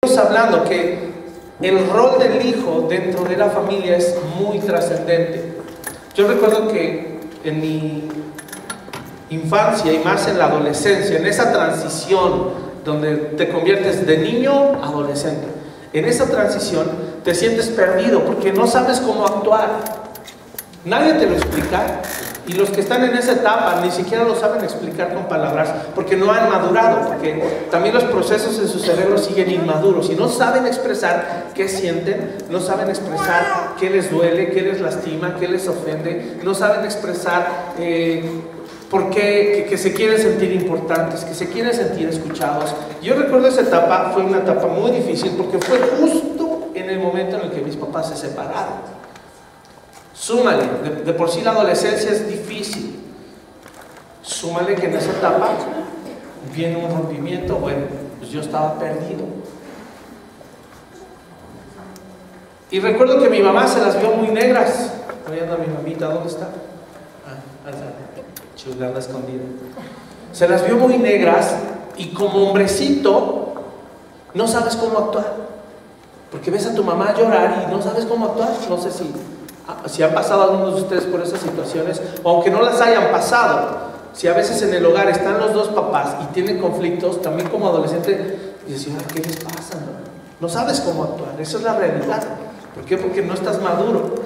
Estamos hablando que el rol del hijo dentro de la familia es muy trascendente. Yo recuerdo que en mi infancia y más en la adolescencia, en esa transición donde te conviertes de niño a adolescente, en esa transición te sientes perdido porque no sabes cómo actuar. Nadie te lo explica, y los que están en esa etapa ni siquiera lo saben explicar con palabras porque no han madurado, porque también los procesos en su cerebro siguen inmaduros y no saben expresar qué sienten, no saben expresar qué les duele, qué les lastima, qué les ofende, no saben expresar por qué, que se quieren sentir importantes, que se quieren sentir escuchados. Yo recuerdo esa etapa, fue una etapa muy difícil porque fue justo en el momento en el que mis papás se separaron. Súmale, de por sí la adolescencia es difícil. Súmale que en esa etapa viene un rompimiento. Bueno, pues yo estaba perdido. Y recuerdo que mi mamá se las vio muy negras. Ahí anda mi mamita, ¿dónde está? Chulada escondida. Se las vio muy negras y como hombrecito no sabes cómo actuar. Porque ves a tu mamá llorar y no sabes cómo actuar. No sé si han pasado algunos de ustedes por esas situaciones, o aunque no las hayan pasado, si a veces en el hogar están los dos papás y tienen conflictos, también como adolescente dices, ¿qué les pasa? No sabes cómo actuar, esa es la realidad. ¿Por qué? Porque no estás maduro.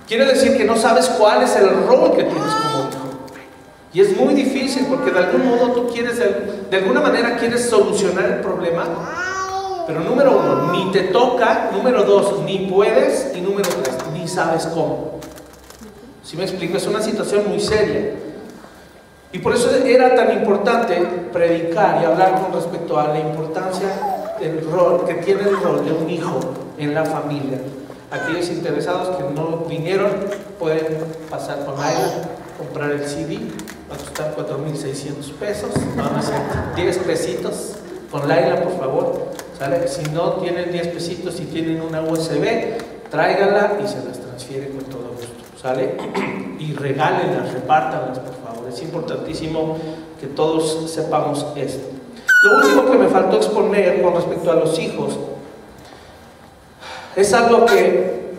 Quiere decir que no sabes cuál es el rol que tienes como hijo. Y es muy difícil porque de algún modo tú quieres, de alguna manera quieres solucionar el problema, pero número uno, ni te toca, número dos, ni puedes, y número tres, ni sabes cómo. ¿Sí me explico? Es una situación muy seria. Y por eso era tan importante predicar y hablar con respecto a la importancia del rol, que tiene el rol de un hijo en la familia. Aquellos interesados que no vinieron pueden pasar con Laila, comprar el CD, va a costar 4,600 pesos, van a ser 10 pesitos. Con Laila, por favor, ¿sale? Si no tienen 10 pesitos y tienen una USB, tráiganla y se las transfiere con todo gusto, ¿sale? Y regálenlas, repártanlas, por favor. Es importantísimo que todos sepamos esto. Lo último que me faltó exponer con respecto a los hijos es algo que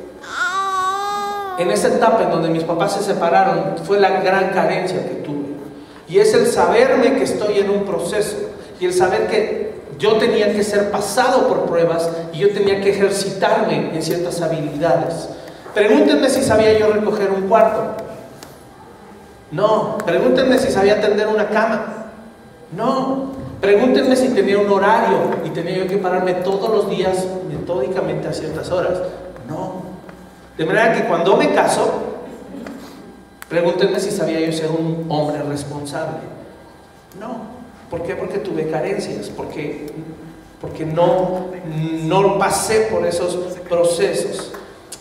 en esa etapa en donde mis papás se separaron fue la gran carencia que tuve, y es el saberme que estoy en un proceso y el saber que yo tenía que ser pasado por pruebas y yo tenía que ejercitarme en ciertas habilidades. Pregúntenme si sabía yo recoger un cuarto. No. Pregúntenme si sabía tender una cama. No. Pregúntenme si tenía un horario y tenía yo que pararme todos los días metódicamente a ciertas horas. No. De manera que cuando me caso, pregúntenme si sabía yo ser un hombre responsable. No. ¿Por qué? Porque tuve carencias, porque no pasé por esos procesos.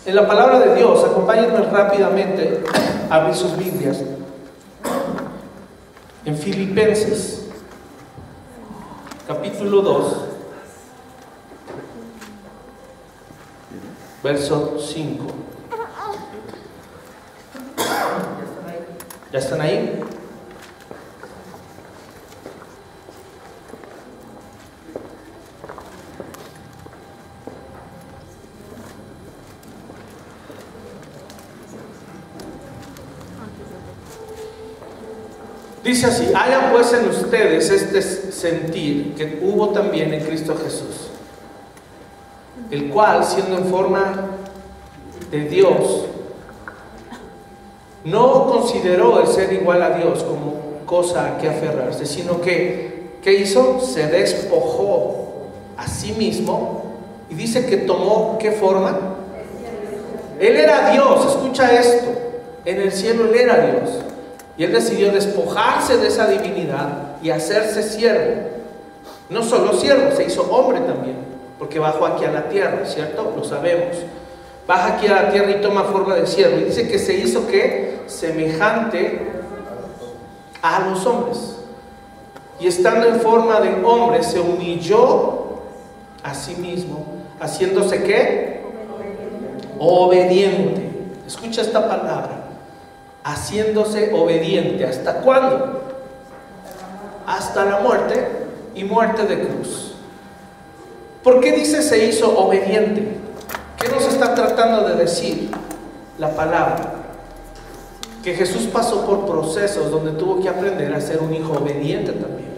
En la palabra de Dios, acompáñenme rápidamente a abrir sus Biblias. En Filipenses, capítulo 2, verso 5. ¿Ya están ahí? Dice así: haya pues en ustedes este sentir que hubo también en Cristo Jesús, el cual, siendo en forma de Dios, no consideró el ser igual a Dios como cosa a que aferrarse, sino que, ¿qué hizo? Se despojó a sí mismo, y dice que tomó, ¿qué forma? Él era Dios, escucha esto, en el cielo Él era Dios. Y Él decidió despojarse de esa divinidad y hacerse siervo. No solo siervo, se hizo hombre también, porque bajó aquí a la tierra, ¿cierto? Lo sabemos. Baja aquí a la tierra y toma forma de siervo. Y dice que se hizo, ¿qué? Semejante a los hombres. Y estando en forma de hombre, se humilló a sí mismo, haciéndose, ¿qué? Obediente. Escucha esta palabra. Haciéndose obediente. ¿Hasta cuándo? Hasta la muerte, y muerte de cruz. ¿Por qué dice se hizo obediente? ¿Qué nos está tratando de decir la palabra? Que Jesús pasó por procesos donde tuvo que aprender a ser un hijo obediente también.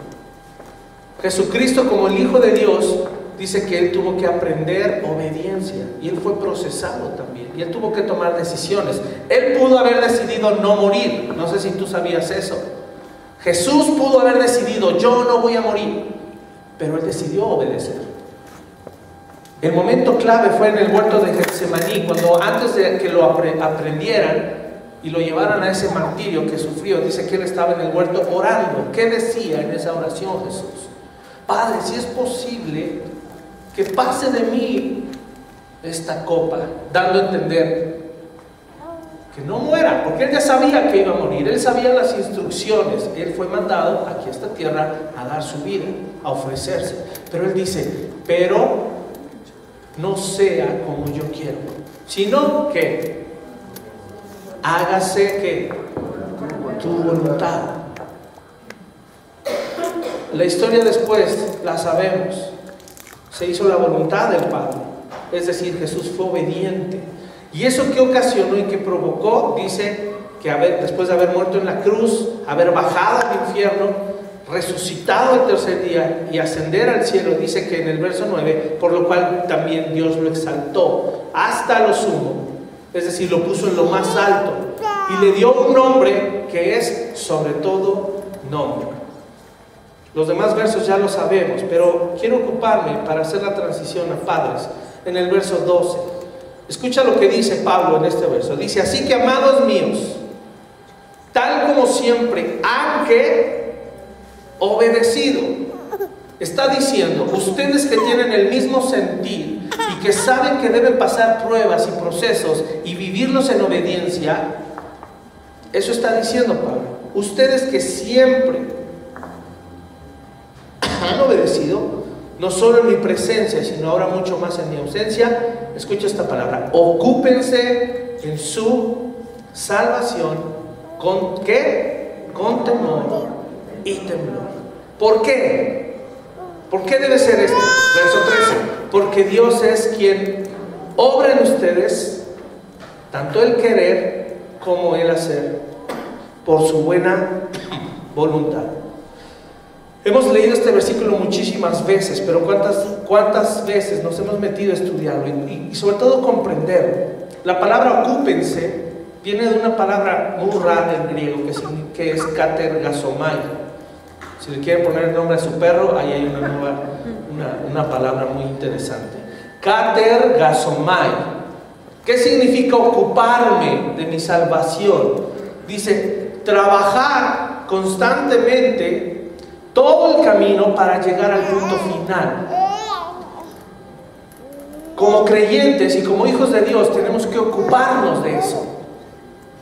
Jesucristo, como el Hijo de Dios, dice que Él tuvo que aprender obediencia y Él fue procesado también y Él tuvo que tomar decisiones. Él pudo haber decidido no morir, no sé si tú sabías eso. Jesús pudo haber decidido yo no voy a morir, pero Él decidió obedecer. El momento clave fue en el huerto de Getsemaní, cuando antes de que lo aprendieran y lo llevaran a ese martirio que sufrió, dice que Él estaba en el huerto orando. ¿Qué decía en esa oración Jesús? Padre, si es posible que pase de mí esta copa, dando a entender que no muera, porque Él ya sabía que iba a morir, Él sabía las instrucciones, Él fue mandado aquí a esta tierra a dar su vida, a ofrecerse, pero Él dice, pero no sea como yo quiero, sino que hágase que tu voluntad. La historia después la sabemos. Se hizo la voluntad del Padre, es decir, Jesús fue obediente. ¿Y eso qué ocasionó y qué provocó? Dice que después de haber muerto en la cruz, haber bajado al infierno, resucitado el tercer día y ascender al cielo, dice que en el verso 9, por lo cual también Dios lo exaltó hasta lo sumo, es decir, lo puso en lo más alto y le dio un nombre que es sobre todo nombre. Los demás versos ya lo sabemos, pero quiero ocuparme para hacer la transición a padres en el verso 12. Escucha lo que dice Pablo en este verso. Dice, así que amados míos, tal como siempre han obedecido. Está diciendo, ustedes que tienen el mismo sentir y que saben que deben pasar pruebas y procesos y vivirlos en obediencia, eso está diciendo Pablo. Ustedes que siempre han obedecido, no solo en mi presencia, sino ahora mucho más en mi ausencia. Escucha esta palabra, ocúpense en su salvación. ¿Con qué? Con temor y temblor. ¿Por qué? ¿Por qué debe ser esto? Verso 13, porque Dios es quien obra en ustedes tanto el querer como el hacer por su buena voluntad. Hemos leído este versículo muchísimas veces, pero ¿cuántas veces nos hemos metido a estudiarlo y sobre todo comprenderlo? La palabra ocúpense viene de una palabra muy rara en griego que es katergasomai. Si le quieren poner el nombre a su perro, ahí hay una palabra muy interesante. Katergasomai. ¿Qué significa ocuparme de mi salvación? Dice, trabajar constantemente todo el camino para llegar al punto final. Como creyentes y como hijos de Dios tenemos que ocuparnos de eso,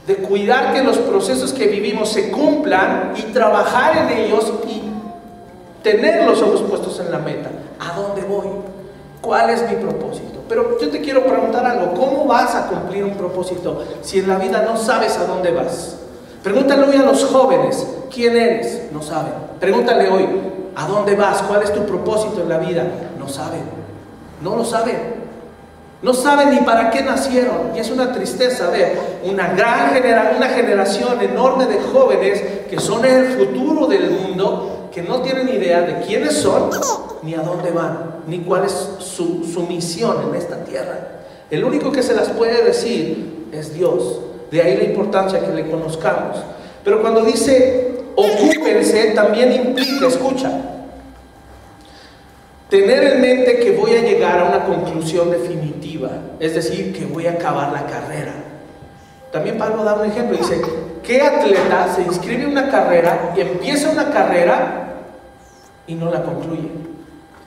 de cuidar que los procesos que vivimos se cumplan y trabajar en ellos y tener los ojos puestos en la meta. ¿A dónde voy? ¿Cuál es mi propósito? Pero yo te quiero preguntar algo, ¿cómo vas a cumplir un propósito si en la vida no sabes a dónde vas? Pregúntale hoy a los jóvenes, ¿quién eres? No saben. Pregúntale hoy, ¿a dónde vas? ¿Cuál es tu propósito en la vida? No saben. No lo saben. No saben ni para qué nacieron. Y es una tristeza ver una generación enorme de jóvenes que son el futuro del mundo, que no tienen idea de quiénes son, ni a dónde van, ni cuál es su misión en esta tierra. El único que se las puede decir es Dios. De ahí la importancia que le conozcamos. Pero cuando dice ocúpense, también implica, escucha, tener en mente que voy a llegar a una conclusión definitiva, es decir, que voy a acabar la carrera. También Pablo da un ejemplo, dice, ¿qué atleta se inscribe en una carrera y empieza una carrera y no la concluye?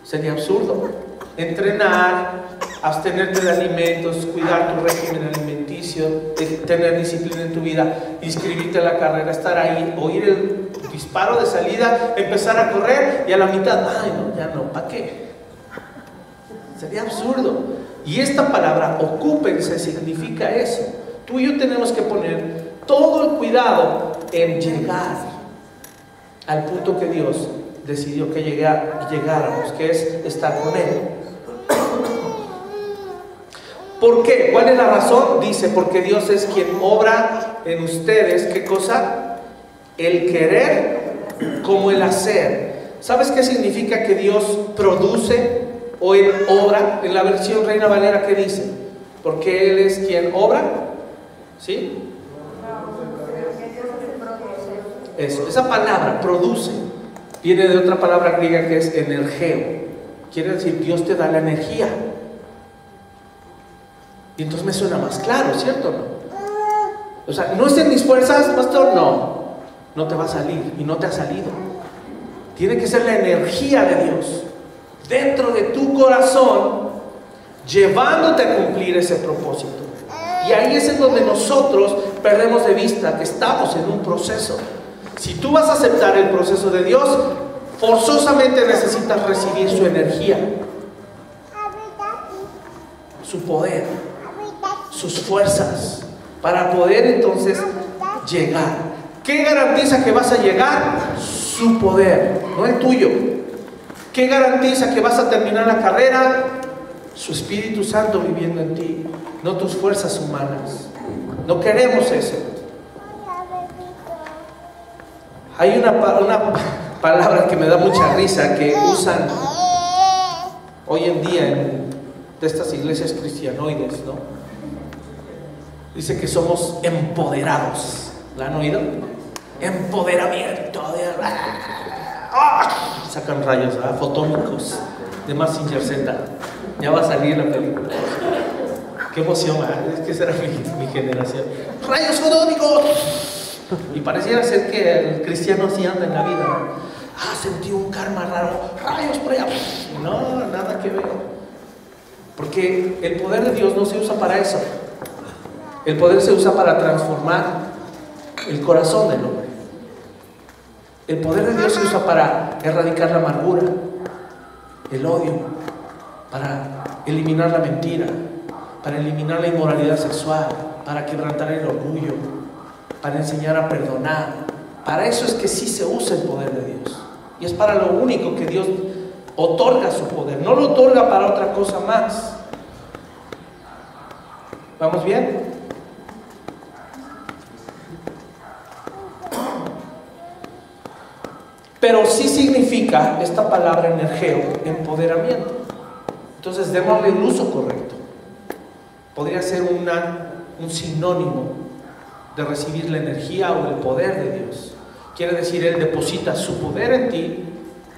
Sería absurdo. Entrenar, abstenerte de alimentos, cuidar tu régimen alimenticio, tener disciplina en tu vida, inscribirte a la carrera, estar ahí, oír el disparo de salida, empezar a correr y a la mitad, ay no, ya no, ¿para qué? Sería absurdo. Y esta palabra, ocúpense, significa eso. Tú y yo tenemos que poner todo el cuidado en llegar al punto que Dios decidió que llegáramos, que es estar con Él. ¿Por qué? ¿Cuál es la razón? Dice, porque Dios es quien obra en ustedes, ¿qué cosa? El querer como el hacer. ¿Sabes qué significa que Dios produce o Él obra? En la versión Reina Valera, ¿qué dice? Porque Él es quien obra, ¿sí? Eso, esa palabra, produce, viene de otra palabra griega que es energeo. Quiere decir, Dios te da la energía. Y entonces me suena más claro, ¿cierto o no? O sea, ¿no es en mis fuerzas, pastor? No, no te va a salir y no te ha salido. Tiene que ser la energía de Dios dentro de tu corazón, llevándote a cumplir ese propósito. Y ahí es en donde nosotros perdemos de vista que estamos en un proceso. Si tú vas a aceptar el proceso de Dios, forzosamente necesitas recibir su energía, su poder, sus fuerzas, para poder entonces llegar. ¿Qué garantiza que vas a llegar? Su poder, no el tuyo. ¿Qué garantiza que vas a terminar la carrera? Su Espíritu Santo viviendo en ti, no tus fuerzas humanas. No queremos eso. Hay una palabra que me da mucha risa que usan hoy en día de estas iglesias cristianoides, ¿no? Dice que somos empoderados. ¿La han oído? Empoderamiento de... Sacan rayos, ¿verdad? Fotónicos de Mazinger Z. Ya va a salir la película. Qué emoción, ¿verdad? Es que esa era mi generación. ¡Rayos fotónicos! Y pareciera ser que el cristiano así anda en la vida, ¿no? Sentí un karma raro. ¡Rayos por allá! No, nada que ver. Porque el poder de Dios no se usa para eso. El poder se usa para transformar el corazón del hombre. El poder de Dios se usa para erradicar la amargura, el odio, para eliminar la mentira, para eliminar la inmoralidad sexual, para quebrantar el orgullo, para enseñar a perdonar. Para eso es que sí se usa el poder de Dios. Y es para lo único que Dios otorga su poder. No lo otorga para otra cosa más. ¿Vamos bien? Pero sí significa esta palabra energeo, empoderamiento. Entonces démosle el uso correcto. Podría ser un sinónimo de recibir la energía o el poder de Dios. Quiere decir, Él deposita su poder en ti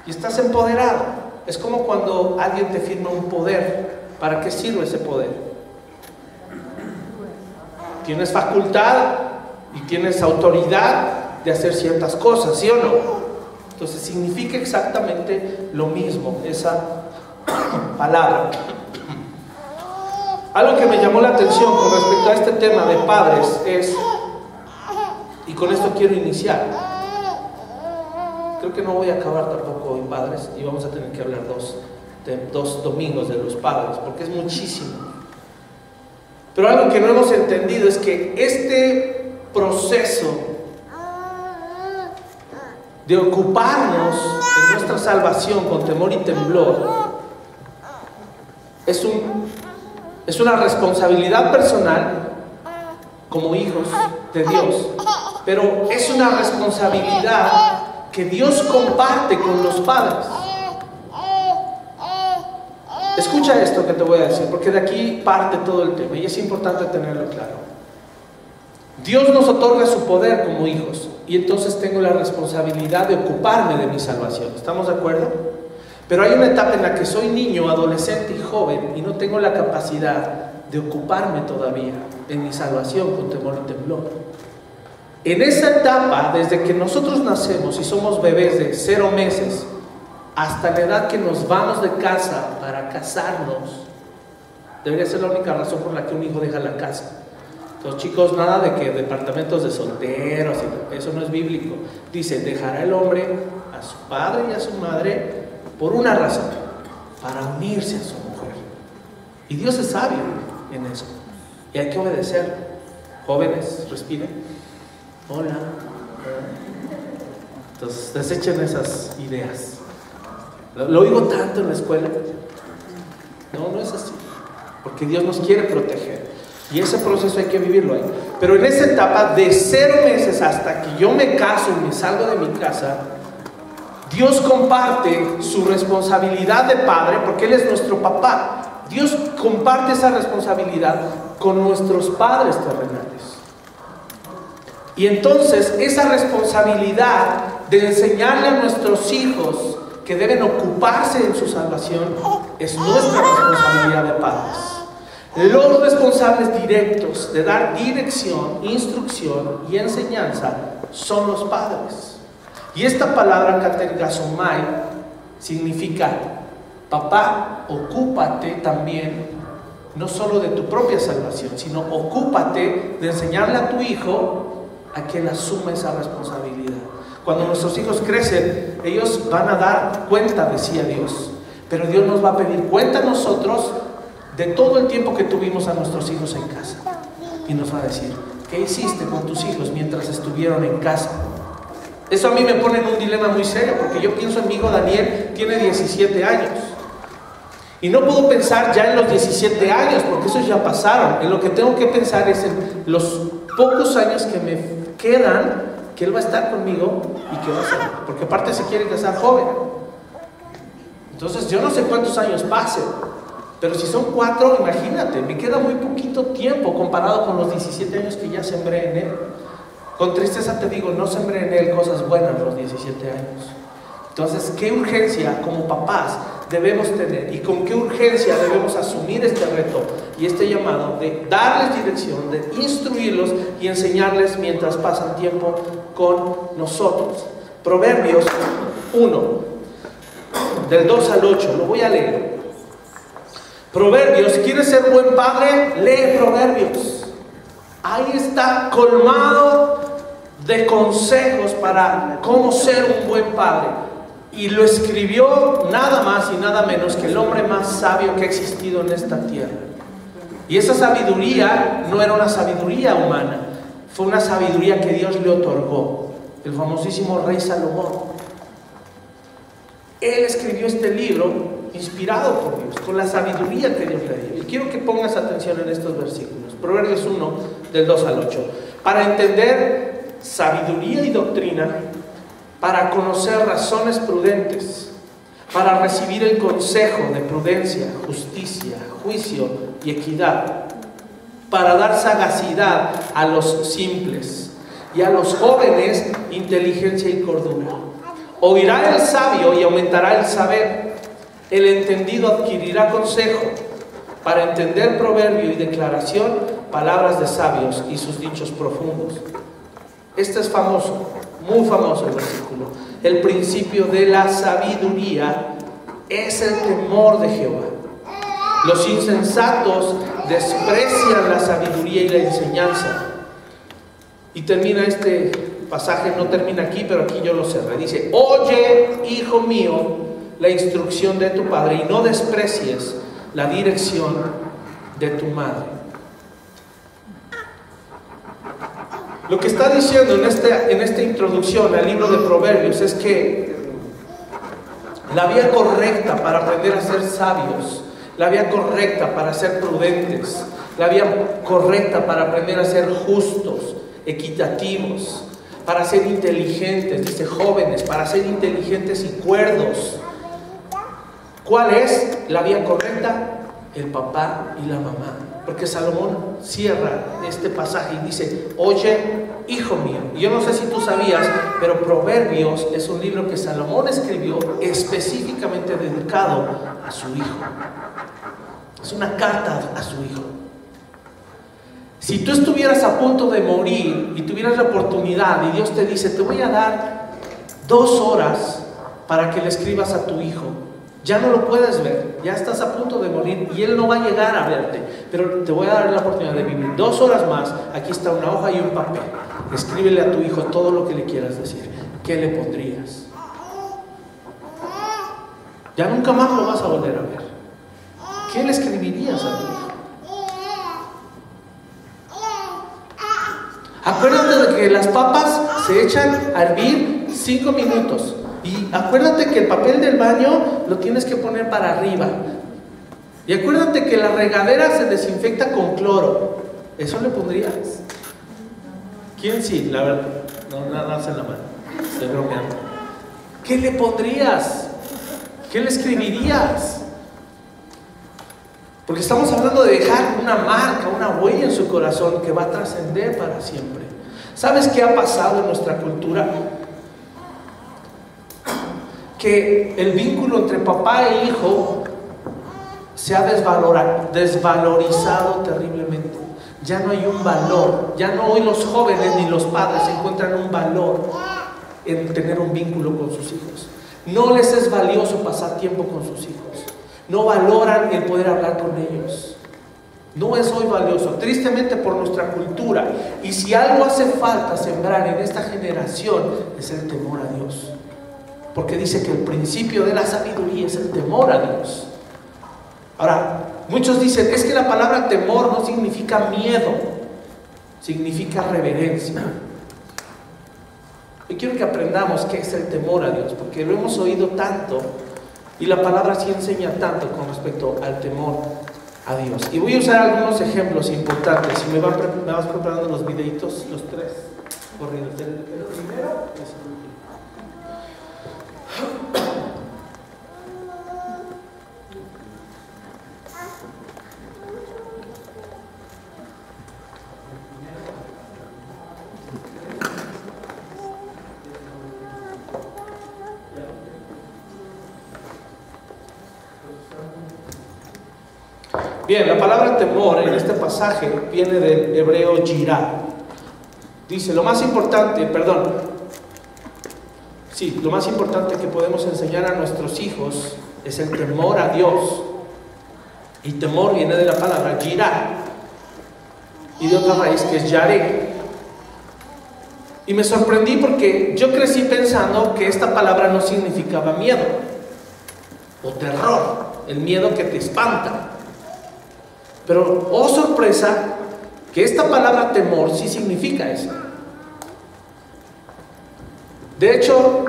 y estás empoderado. Es como cuando alguien te firma un poder. ¿Para qué sirve ese poder? Tienes facultad y tienes autoridad de hacer ciertas cosas, ¿sí o no? Entonces significa exactamente lo mismo esa palabra. Algo que me llamó la atención con respecto a este tema de padres es, y con esto quiero iniciar, creo que no voy a acabar tampoco en padres y vamos a tener que hablar dos domingos de los padres porque es muchísimo. Pero algo que no hemos entendido es que este proceso de ocuparnos en nuestra salvación con temor y temblor es una responsabilidad personal como hijos de Dios, pero es una responsabilidad que Dios comparte con los padres. Escucha esto que te voy a decir, porque de aquí parte todo el tema y es importante tenerlo claro. Dios nos otorga su poder como hijos y entonces tengo la responsabilidad de ocuparme de mi salvación. ¿Estamos de acuerdo? Pero hay una etapa en la que soy niño, adolescente y joven y no tengo la capacidad de ocuparme todavía en mi salvación con temor y temblor. En esa etapa, desde que nosotros nacemos y somos bebés de 0 meses hasta la edad que nos vamos de casa para casarnos, debería ser la única razón por la que un hijo deja la casa. Entonces, chicos, nada de que departamentos de solteros, eso no es bíblico. Dice, dejará el hombre a su padre y a su madre por una razón, para unirse a su mujer. Y Dios es sabio en eso. Y hay que obedecer. Jóvenes, respiren. Hola. Entonces, desechen esas ideas. Lo oigo tanto en la escuela. No, no es así. porque Dios nos quiere proteger. Y ese proceso hay que vivirlo ahí. Pero en esa etapa de 0 meses hasta que yo me caso y me salgo de mi casa, Dios comparte su responsabilidad de padre, porque Él es nuestro papá. Dios comparte esa responsabilidad con nuestros padres terrenales. Y entonces esa responsabilidad de enseñarle a nuestros hijos que deben ocuparse en su salvación es nuestra responsabilidad de padres. Los responsables directos de dar dirección, instrucción y enseñanza son los padres. Y esta palabra katergasomai significa: papá, ocúpate también, no solo de tu propia salvación, sino ocúpate de enseñarle a tu hijo a que él asuma esa responsabilidad. Cuando nuestros hijos crecen, ellos van a dar cuenta de sí a Dios, pero Dios nos va a pedir cuenta a nosotros de todo el tiempo que tuvimos a nuestros hijos en casa. Y nos va a decir: ¿qué hiciste con tus hijos mientras estuvieron en casa? Eso a mí me pone en un dilema muy serio, porque yo pienso en mi hijo Daniel, tiene 17 años. Y no puedo pensar ya en los 17 años, porque esos ya pasaron. En lo que tengo que pensar es en los pocos años que me quedan, que él va a estar conmigo y que va a ser, porque aparte se quiere casar joven. Entonces yo no sé cuántos años pasen, pero si son 4, imagínate, me queda muy poquito tiempo comparado con los 17 años que ya sembré en él. Con tristeza te digo, no sembré en él cosas buenas a los 17 años. Entonces, ¿qué urgencia como papás debemos tener? ¿Y con qué urgencia debemos asumir este reto y este llamado de darles dirección, de instruirlos y enseñarles mientras pasan tiempo con nosotros? Proverbios 1, del 2 al 8, lo voy a leer. Proverbios, ¿quieres ser buen padre? Lee Proverbios. Ahí está colmado de consejos para cómo ser un buen padre. Y lo escribió nada más y nada menos que el hombre más sabio que ha existido en esta tierra. Y esa sabiduría no era una sabiduría humana, fue una sabiduría que Dios le otorgó, el famosísimo rey Salomón. Él escribió este libro inspirado por Dios, con la sabiduría que Dios le dio. Y quiero que pongas atención en estos versículos. Proverbios 1, del 2 al 8. Para entender sabiduría y doctrina, para conocer razones prudentes, para recibir el consejo de prudencia, justicia, juicio y equidad, para dar sagacidad a los simples y a los jóvenes inteligencia y cordura. Oirá el sabio y aumentará el saber, el entendido adquirirá consejo, para entender proverbio y declaración, palabras de sabios y sus dichos profundos. Este es famoso, muy famoso el versículo. El principio de la sabiduría es el temor de Jehová. Los insensatos desprecian la sabiduría y la enseñanza. Y termina este pasaje, no termina aquí, pero aquí yo lo cerré. Dice: oye, hijo mío, la instrucción de tu padre, y no desprecies la dirección de tu madre. Lo que está diciendo en esta introducción al libro de Proverbios es que la vía correcta para aprender a ser sabios, la vía correcta para ser prudentes, la vía correcta para aprender a ser justos, equitativos, para ser inteligentes, dice jóvenes, para ser inteligentes y cuerdos. ¿Cuál es la vía correcta? El papá y la mamá. Porque Salomón cierra este pasaje y dice: oye, hijo mío. Y yo no sé si tú sabías, pero Proverbios es un libro que Salomón escribió específicamente dedicado a su hijo. Es una carta a su hijo. Si tú estuvieras a punto de morir y tuvieras la oportunidad y Dios te dice: te voy a dar 2 horas para que le escribas a tu hijo, ya no lo puedes ver, ya estás a punto de morir y él no va a llegar a verte, pero te voy a dar la oportunidad de vivir 2 horas más. Aquí está una hoja y un papel. Escríbele a tu hijo todo lo que le quieras decir. ¿Qué le pondrías? Ya nunca más lo vas a volver a ver. ¿Qué le escribirías a tu hijo? Acuérdate de que las papas se echan a hervir 5 minutos. Y acuérdate que el papel del baño lo tienes que poner para arriba. Y acuérdate que la regadera se desinfecta con cloro. ¿Eso le pondrías? ¿Quién sí? La verdad. No, nada más en la mano. Estoy bromeando. ¿Qué le pondrías? ¿Qué le escribirías? Porque estamos hablando de dejar una marca, una huella en su corazón que va a trascender para siempre. ¿Sabes qué ha pasado en nuestra cultura? Que el vínculo entre papá e hijo se ha desvalorizado terriblemente. Ya no hay un valor. Ya no hoy los jóvenes ni los padres encuentran un valor en tener un vínculo con sus hijos. No les es valioso pasar tiempo con sus hijos. No valoran el poder hablar con ellos. No es hoy valioso, tristemente, por nuestra cultura. Y si algo hace falta sembrar en esta generación es el temor a Dios. Porque dice que el principio de la sabiduría es el temor a Dios. Ahora, muchos dicen, es que la palabra temor no significa miedo, significa reverencia. Yo quiero que aprendamos qué es el temor a Dios, porque lo hemos oído tanto y la palabra sí enseña tanto con respecto al temor a Dios. Y voy a usar algunos ejemplos importantes. Si me vas preparando los videitos, los tres corridos. El primero es el último. Bien, la palabra temor en este pasaje viene del hebreo yirá. Dice, lo más importante que podemos enseñar a nuestros hijos es el temor a Dios. Y temor viene de la palabra yirá y de otra raíz que es yaré. Y me sorprendí porque yo crecí pensando que esta palabra no significaba miedo o terror, el miedo que te espanta. Pero, oh sorpresa, que esta palabra temor sí significa eso. De hecho,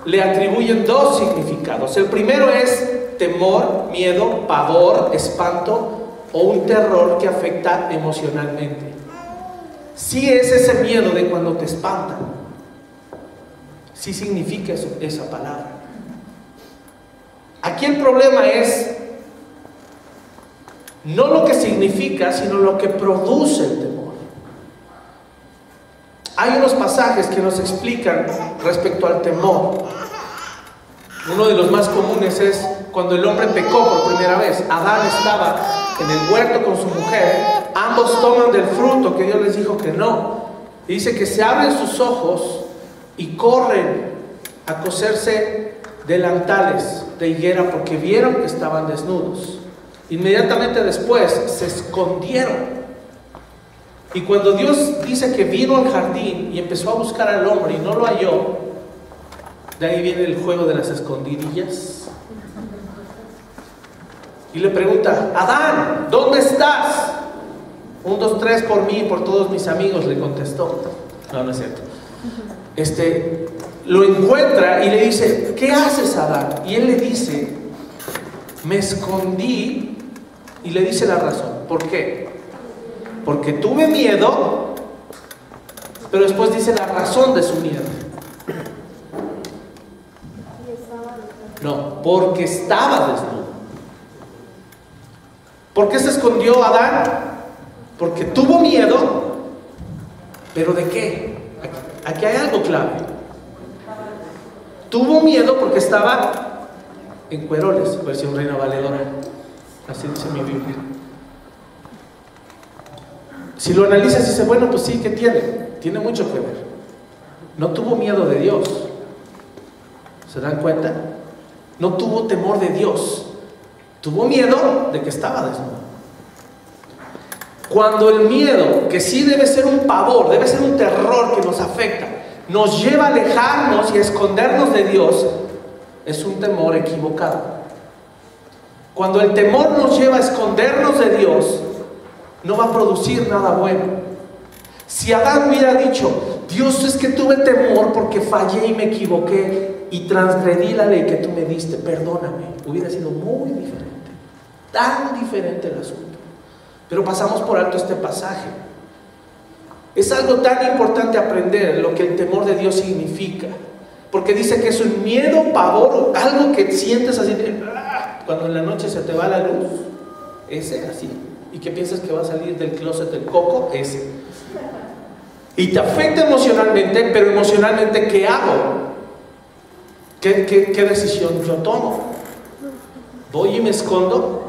le atribuyen dos significados. El primero es temor, miedo, pavor, espanto o un terror que afecta emocionalmente. Sí es ese miedo de cuando te espantan. Sí significa eso, esa palabra. Aquí el problema es no lo que significa, sino lo que produce el temor. Hay unos pasajes que nos explican respecto al temor. Uno de los más comunes es cuando el hombre pecó por primera vez. Adán estaba en el huerto con su mujer. Ambos toman del fruto que Dios les dijo que no. Y dice que se abren sus ojos y corren a coserse delantales de higuera porque vieron que estaban desnudos. Inmediatamente después se escondieron. Y cuando Dios dice que vino al jardín y empezó a buscar al hombre y no lo halló, de ahí viene el juego de las escondidillas. Y le pregunta, Adán, ¿dónde estás? 1, 2, 3 por mí y por todos mis amigos, le contestó. No, no es cierto. Lo encuentra y le dice, ¿qué haces, Adán? Y él le dice, me escondí. Y le dice la razón. ¿Por qué? Porque tuve miedo, pero después dice la razón de su miedo. No, porque estaba desnudo. ¿Por qué se escondió Adán? Porque tuvo miedo, pero ¿de qué? Aquí hay algo clave. Tuvo miedo porque estaba en cueroles, versión Reina Valedora. Así dice mi Biblia. Si lo analizas, dice, bueno, pues sí, ¿qué tiene? Tiene mucho que ver. No tuvo miedo de Dios. ¿Se dan cuenta? No tuvo temor de Dios. Tuvo miedo de que estaba desnudo. Cuando el miedo, que sí debe ser un pavor, debe ser un terror que nos afecta, nos lleva a alejarnos y a escondernos de Dios, es un temor equivocado. Cuando el temor nos lleva a escondernos de Dios, no va a producir nada bueno. Si Adán hubiera dicho, Dios, es que tuve temor porque fallé y me equivoqué y transgredí la ley que tú me diste, perdóname, hubiera sido muy diferente. Tan diferente el asunto. Pero pasamos por alto este pasaje. Es algo tan importante aprender lo que el temor de Dios significa. Porque dice que es un miedo, pavor, algo que sientes así, cuando en la noche se te va la luz. Ese, así. ¿Y qué piensas que va a salir del closet del coco? Ese. Y te afecta emocionalmente, pero emocionalmente, ¿qué hago? ¿Qué decisión yo tomo? ¿Voy y me escondo?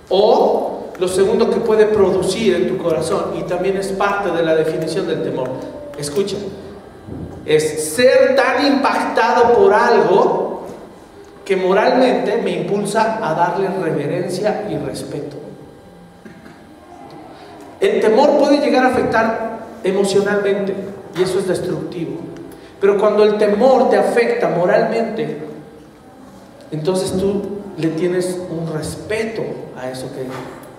O lo segundo que puede producir en tu corazón, y también es parte de la definición del temor, escucha, es ser tan impactado por algo que moralmente me impulsa a darle reverencia y respeto. El temor puede llegar a afectar emocionalmente y eso es destructivo. Pero cuando el temor te afecta moralmente, entonces tú le tienes un respeto a eso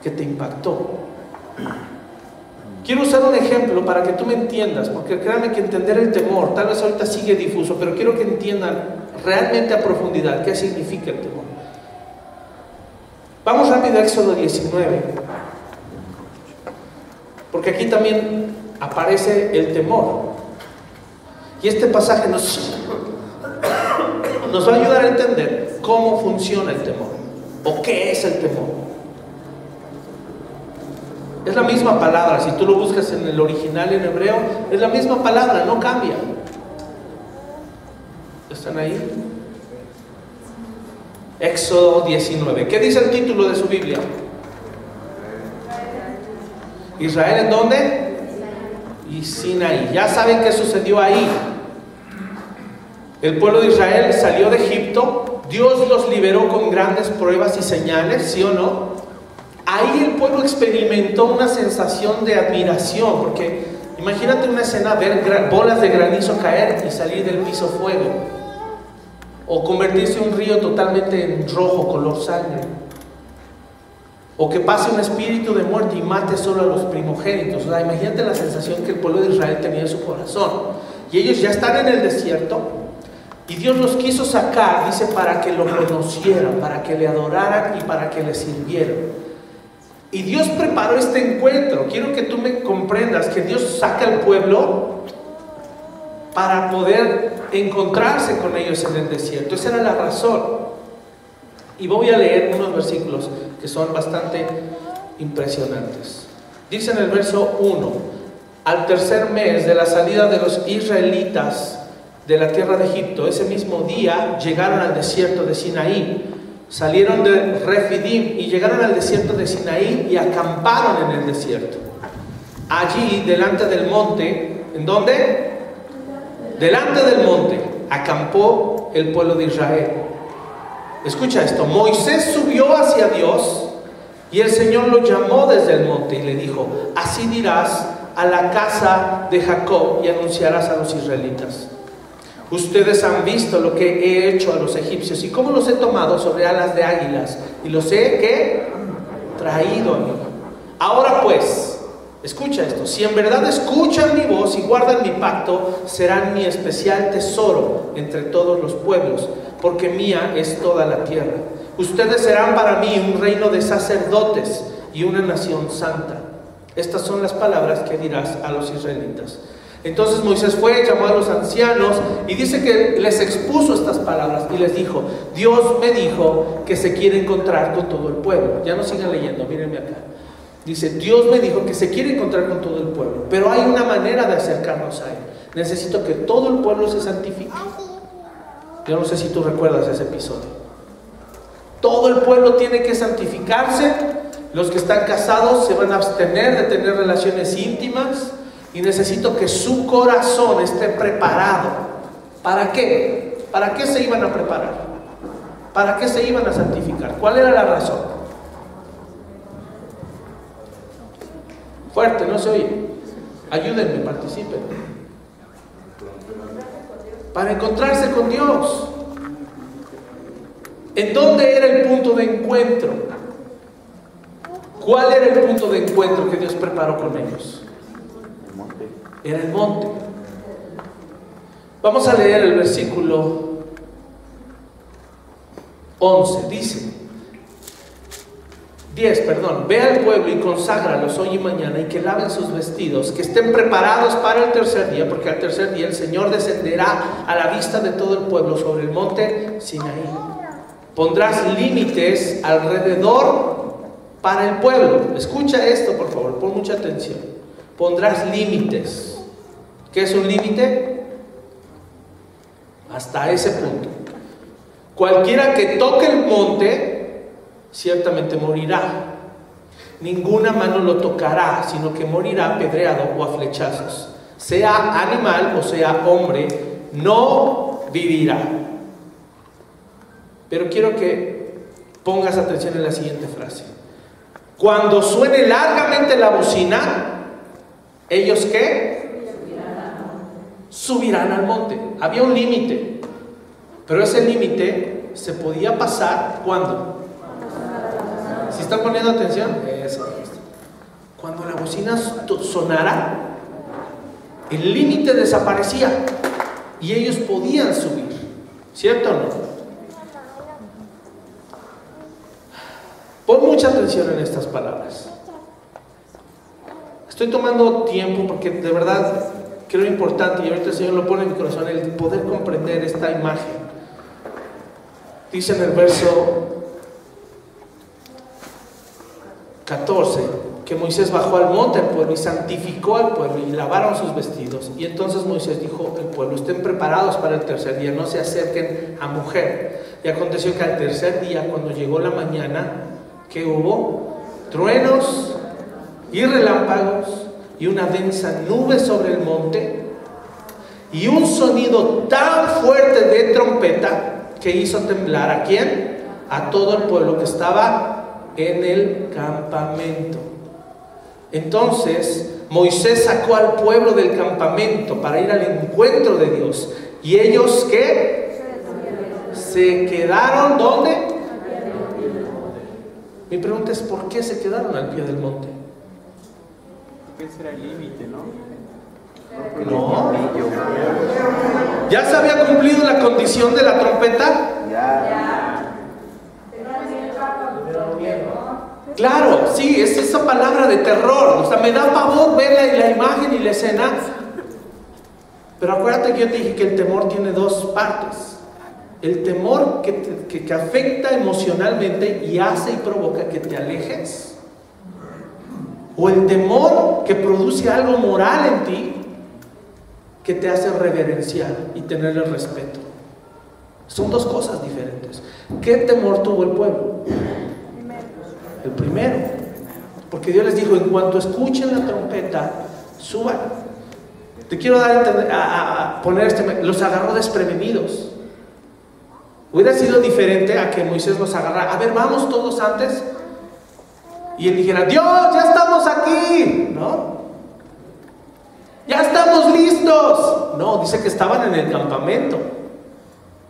que te impactó. Quiero usar un ejemplo para que tú me entiendas, porque créanme que entender el temor, tal vez ahorita sigue difuso, pero quiero que entiendan realmente a profundidad qué significa el temor. Vamos rápido a Éxodo 19, porque aquí también aparece el temor. Y este pasaje nos va a ayudar a entender cómo funciona el temor, o qué es el temor. Es la misma palabra, si tú lo buscas en el original en hebreo, es la misma palabra, no cambia. ¿Están ahí? Éxodo 19. ¿Qué dice el título de su Biblia? ¿Israel en dónde? Y Sinaí. Ya saben qué sucedió ahí. El pueblo de Israel salió de Egipto, Dios los liberó con grandes pruebas y señales, ¿sí o no? Ahí el pueblo experimentó una sensación de admiración, porque imagínate una escena, ver bolas de granizo caer y salir del piso fuego, o convertirse en un río totalmente en rojo, color sangre, o que pase un espíritu de muerte y mate solo a los primogénitos. O sea, imagínate la sensación que el pueblo de Israel tenía en su corazón. Y ellos ya están en el desierto, y Dios los quiso sacar, dice, para que lo conocieran, para que le adoraran y para que le sirvieran. Y Dios preparó este encuentro. Quiero que tú me comprendas que Dios saca al pueblo para poder encontrarse con ellos en el desierto. Esa era la razón. Y voy a leer unos versículos que son bastante impresionantes. Dice en el verso 1: al tercer mes de la salida de los israelitas de la tierra de Egipto, ese mismo día llegaron al desierto de Sinaí. Salieron de Refidim y llegaron al desierto de Sinaí y acamparon en el desierto. Allí, delante del monte, ¿en dónde? Delante del monte, acampó el pueblo de Israel. Escucha esto: Moisés subió hacia Dios y el Señor lo llamó desde el monte y le dijo: así dirás a la casa de Jacob y anunciarás a los israelitas: ustedes han visto lo que he hecho a los egipcios y cómo los he tomado sobre alas de águilas y los he, ¿qué? Traído a mí. Ahora pues, escucha esto: si en verdad escuchan mi voz y guardan mi pacto, serán mi especial tesoro entre todos los pueblos, porque mía es toda la tierra. Ustedes serán para mí un reino de sacerdotes y una nación santa. Estas son las palabras que dirás a los israelitas. Entonces Moisés fue, llamó a los ancianos y dice que les expuso estas palabras y les dijo: Dios me dijo que se quiere encontrar con todo el pueblo. Ya no sigan leyendo, mírenme acá. Dice: Dios me dijo que se quiere encontrar con todo el pueblo, pero hay una manera de acercarnos a Él. Necesito que todo el pueblo se santifique. Yo no sé si tú recuerdas ese episodio. Todo el pueblo tiene que santificarse. Los que están casados se van a abstener de tener relaciones íntimas. Y necesito que su corazón esté preparado. ¿Para qué? ¿Para qué se iban a preparar? ¿Para qué se iban a santificar? ¿Cuál era la razón? Fuerte, no se oye. Ayúdenme, participen. Para encontrarse con Dios. ¿En dónde era el punto de encuentro? ¿Cuál era el punto de encuentro que Dios preparó con ellos? Era el monte. Vamos a leer el versículo 11. Dice: Ve al pueblo y conságralos hoy y mañana, y que laven sus vestidos, que estén preparados para el tercer día, porque al tercer día el Señor descenderá a la vista de todo el pueblo sobre el monte Sinaí. Pondrás límites alrededor para el pueblo. Escucha esto, por favor, pon mucha atención. Pondrás límites. ¿Qué es un límite? Hasta ese punto. Cualquiera que toque el monte ciertamente morirá. Ninguna mano lo tocará, sino que morirá apedreado o a flechazos. Sea animal o sea hombre, no vivirá. Pero quiero que pongas atención en la siguiente frase. Cuando suene largamente la bocina, ¿ellos qué? Subirán al monte. Había un límite, pero ese límite se podía pasar ¿cuándo? ¿Sí están poniendo atención? Eso. Cuando la bocina sonara, el límite desaparecía y ellos podían subir. ¿Cierto o no? Pon mucha atención en estas palabras. Estoy tomando tiempo porque de verdad creo importante, y ahorita el Señor lo pone en mi corazón, el poder comprender esta imagen. Dice en el verso 14 que Moisés bajó al monte al pueblo y santificó al pueblo y lavaron sus vestidos. Y entonces Moisés dijo al pueblo: estén preparados para el tercer día, no se acerquen a mujer. Y aconteció que al tercer día, cuando llegó la mañana, ¿qué hubo? Truenos y relámpagos y una densa nube sobre el monte y un sonido tan fuerte de trompeta que hizo temblar ¿a quién? A todo el pueblo que estaba en el campamento. Entonces Moisés sacó al pueblo del campamento para ir al encuentro de Dios. ¿Y ellos qué? Se quedaron ¿dónde? Mi pregunta es: ¿por qué se quedaron al pie del monte? Ese era el límite, ¿no? No. ¿Ya se había cumplido la condición de la trompeta? Ya. Claro, sí, es esa palabra de terror. O sea, me da pavor ver la imagen y la escena. Pero acuérdate que yo te dije que el temor tiene dos partes. El temor que afecta emocionalmente y hace y provoca que te alejes. O el temor que produce algo moral en ti que te hace reverenciar y tenerle respeto. Son dos cosas diferentes. ¿Qué temor tuvo el pueblo? El primero. Porque Dios les dijo: en cuanto escuchen la trompeta, suban. Te quiero dar a poner los agarró desprevenidos. Hubiera sido diferente a que Moisés los agarrara. A ver, vamos todos antes. Y él dijera: Dios, ya estamos aquí, ¿no? Ya estamos listos. No, dice que estaban en el campamento.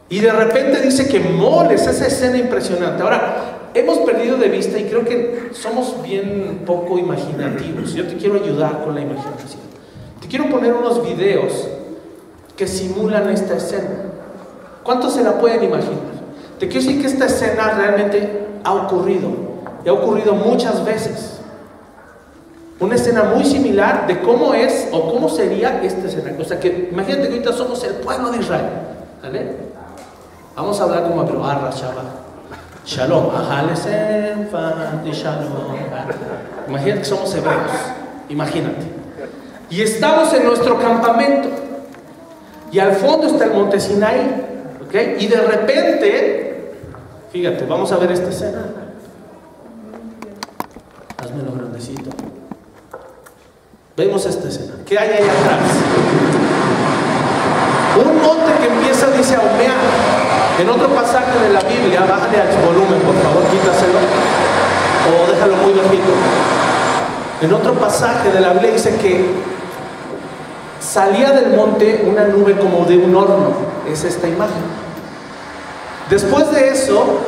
Y de repente dice que moles, esa escena impresionante. Ahora, hemos perdido de vista y creo que somos bien poco imaginativos. Yo te quiero ayudar con la imaginación. Te quiero poner unos videos que simulan esta escena. ¿Cuántos se la pueden imaginar? Te quiero decir que esta escena realmente ha ocurrido. Y ha ocurrido muchas veces. Una escena muy similar de cómo es o cómo sería esta escena. O sea que imagínate que ahorita somos el pueblo de Israel. ¿Vale? Vamos a hablar como Abro Arra Shabbat. Shalom. Shalom. Imagínate que somos hebreos. Imagínate. Y estamos en nuestro campamento. Y al fondo está el monte Sinaí. ¿Okay? Y de repente, fíjate, vamos a ver esta escena. Házmelo grandecito. Vemos esta escena. ¿Qué hay ahí atrás? Un monte que empieza, dice, a humear. En otro pasaje de la Biblia, bájale al volumen, por favor, quítaselo. O déjalo muy bajito. En otro pasaje de la Biblia dice que salía del monte una nube como de un horno. Es esta imagen. Después de eso,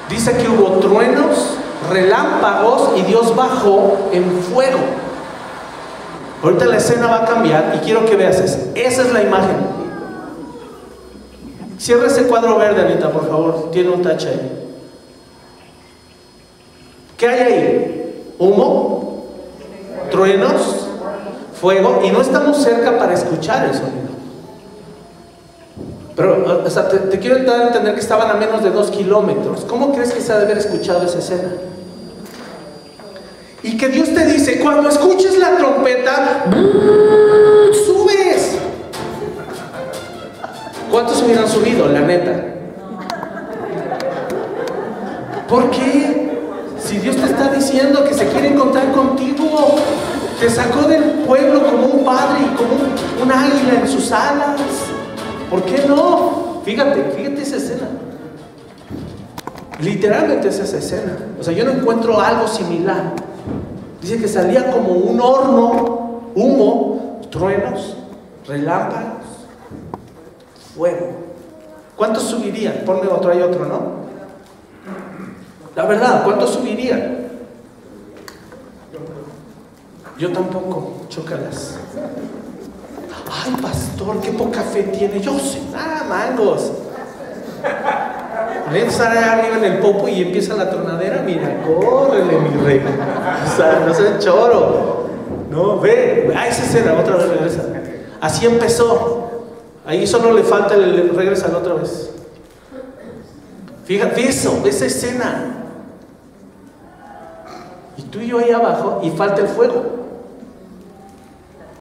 dice que hubo truenos, relámpagos y Dios bajó en fuego. Ahorita la escena va a cambiar y quiero que veas eso. Esa es la imagen. Cierra ese cuadro verde, Anita, por favor. Tiene un tache ahí. ¿Qué hay ahí? Humo, truenos, fuego, y no estamos cerca para escuchar el sonido. Pero, o sea, te quiero dar a entender que estaban a menos de 2 kilómetros. ¿Cómo crees que se ha de haber escuchado esa escena? Y que Dios te dice, cuando escuches la trompeta, subes. ¿Cuántos hubieran subido, la neta? ¿Por qué? Si Dios te está diciendo que se quiere encontrar contigo, te sacó del pueblo como un padre y como un águila en sus alas. ¿Por qué no? Fíjate esa escena. Literalmente es esa escena. O sea, yo no encuentro algo similar. Dice que salía como un horno, humo, truenos, relámpagos, fuego. ¿Cuántos subirían? Ponme otro, hay otro, ¿no? La verdad, ¿cuántos subirían? Yo tampoco, chócalas. Ay, pastor, qué poca fe tiene. Yo sé, mangos. Ven, estar arriba en el popo y empieza la tronadera. Mira, córrele, mi rey. O sea, no seas choro. No, ve. Esa escena, otra vez regresa. Así empezó. Ahí solo le falta el regresar otra vez. Fíjate eso, esa escena. Y tú y yo ahí abajo y falta el fuego.